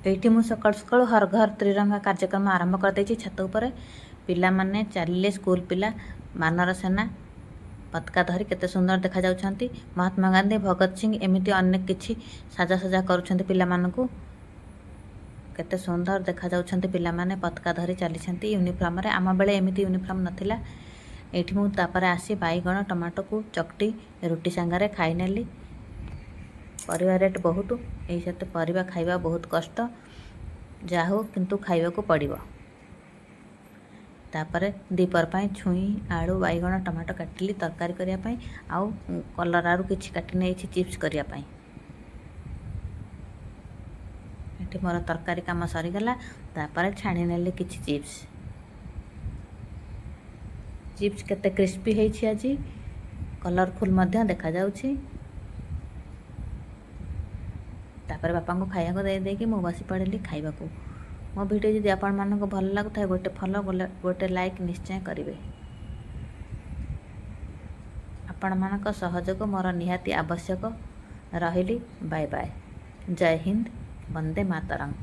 ଏଇଠି ମୁଁ ସକାଳୁ ସକାଳୁ ହର ଘର ତ୍ରିରଙ୍ଗା କାର୍ଯ୍ୟକ୍ରମ ଆରମ୍ଭ କରିଦେଇଛି ଛାତ ଉପରେ। ପିଲାମାନେ ଚାଲିଲେ, ସ୍କୁଲ ପିଲା ମାନର ସେନା ପତାକା ଧରି କେତେ ସୁନ୍ଦର ଦେଖାଯାଉଛନ୍ତି। ମହାତ୍ମା ଗାନ୍ଧୀ, ଭଗତ ସିଂ ଏମିତି ଅନେକ କିଛି ସାଜସଜା କରୁଛନ୍ତି ପିଲାମାନଙ୍କୁ। କେତେ ସୁନ୍ଦର ଦେଖାଯାଉଛନ୍ତି ପିଲାମାନେ, ପତାକା ଧରି ଚାଲିଛନ୍ତି ୟୁନିଫର୍ମରେ। ଆମ ବେଳେ ଏମିତି ୟୁନିଫର୍ମ ନଥିଲା। ଏଇଠି ମୁଁ ତାପରେ ଆସି ବାଇଗଣ ଟମାଟୋକୁ ଚକଟି ରୁଟି ସାଙ୍ଗରେ ଖାଇନେଲି। ପରିବା ରେଟ୍ ବହୁତ, ଏଇ ସହିତ ପରିବା ଖାଇବା ବହୁତ କଷ୍ଟ। ଯାହା ହଉ କିନ୍ତୁ ଖାଇବାକୁ ପଡ଼ିବ। ତାପରେ ଦ୍ୱିପହର ପାଇଁ ଛୁଇଁ, ଆଳୁ, ବାଇଗଣ, ଟମାଟୋ କାଟିଲି ତରକାରୀ କରିବା ପାଇଁ। ଆଉ କଲରାରୁ କିଛି କାଟି ନେଇଛି ଚିପ୍ସ କରିବା ପାଇଁ। ଏଠି ମୋର ତରକାରୀ କାମ ସରିଗଲା। ତାପରେ ଛାଣି ନେଲି କିଛି ଚିପ୍ସ। ଚିପ୍ସ କେତେ କ୍ରିସ୍ପି ହେଇଛି ଆଜି, କଲରଫୁଲ୍ ମଧ୍ୟ ଦେଖାଯାଉଛି। ତାପରେ ବାପାଙ୍କୁ ଖାଇବାକୁ ଦେଇକି ମୁଁ ବସି ପଡ଼ିଲି ଖାଇବାକୁ। ମୋ ଭିଡ଼ିଓ ଯଦି ଆପଣମାନଙ୍କୁ ଭଲ ଲାଗୁଥାଏ ଗୋଟେ ଫଲୋ, ଗୋଟେ ଲାଇକ୍ ନିଶ୍ଚୟ କରିବେ। ଆପଣମାନଙ୍କ ସହଯୋଗ ମୋର ନିହାତି ଆବଶ୍ୟକ। ରହିଲି, ବାଏ ବାଏ। ଜୟ ହିନ୍ଦ, ବନ୍ଦେ ମାତରମ୍।